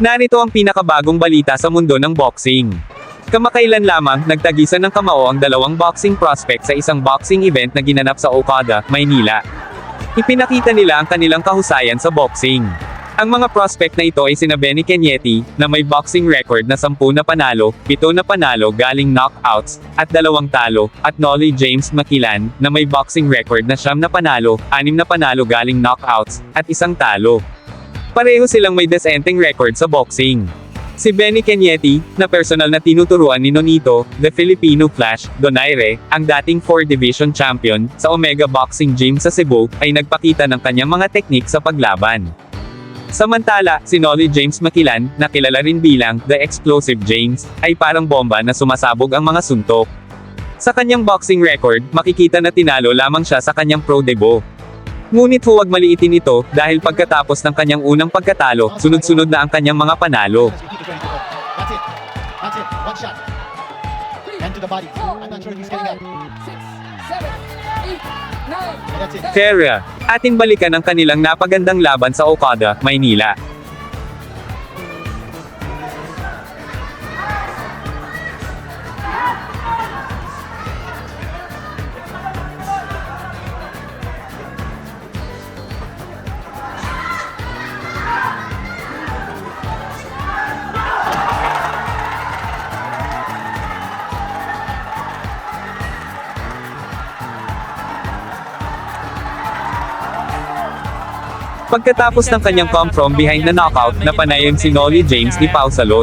Narito ang pinakabagong balita sa mundo ng boxing. Kamakailan lamang, nagtagisan ng kamao ang dalawang boxing prospect sa isang boxing event na ginanap sa Okada, Maynila. Ipinakita nila ang kanilang kahusayan sa boxing. Ang mga prospect na ito ay sina Benny Kenyetti, na may boxing record na 10 na panalo, 7 na panalo galing knockouts, at 2 talo, at Nolly James Makilan, na may boxing record na 9 na panalo, 6 na panalo galing knockouts, at 1 talo. Pareho silang may desenteng record sa boxing. Si Benny Kenyetti, na personal na tinuturuan ni Nonito, the Filipino Flash, Donaire, ang dating 4 Division champion, sa Omega Boxing Gym sa Cebu, ay nagpakita ng kanyang mga teknik sa paglaban. Samantala, si Nolly James Makilan, na kilala rin bilang The Explosive James, ay parang bomba na sumasabog ang mga suntok. Sa kanyang boxing record, makikita na tinalo lamang siya sa kanyang pro debut. Ngunit huwag maliitin ito, dahil pagkatapos ng kanyang unang pagkatalo, sunod-sunod na ang kanyang mga panalo. That's it. That's it. One shot. And to the body. I'm not sure if he's getting up. 6, 7, 8, 9. And that's it. Kaya, ating balikan ang kanilang napagandang laban sa Okada, Maynila. Pagkatapos ng kanyang come from behind na knockout, napanayon si Nolly James ni Pau Salud.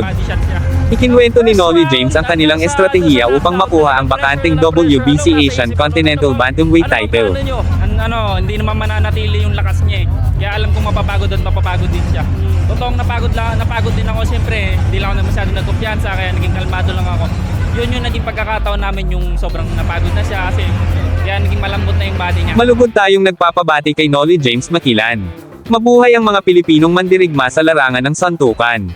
Ikinuwento ni Nolly James ang kanilang estratehiya upang makuha ang bakanteng WBC Asian Continental Bantamweight title. Hindi naman mananatili yung lakas niya eh. Kaya alam kong mapapagod at mapapagod din siya. Totoong napagod din ako siyempre. Hindi lang ako masyadong nagkumpiyansa kaya naging kalmado lang ako. Yun yung naging pagkakataon namin yung sobrang napagod na siya kasi kaya naging malambot na yung body niya. Malugod tayong nagpapabati kay Nolly James Makilan. Mabuhay ang mga Pilipinong mandirigma sa larangan ng santukan.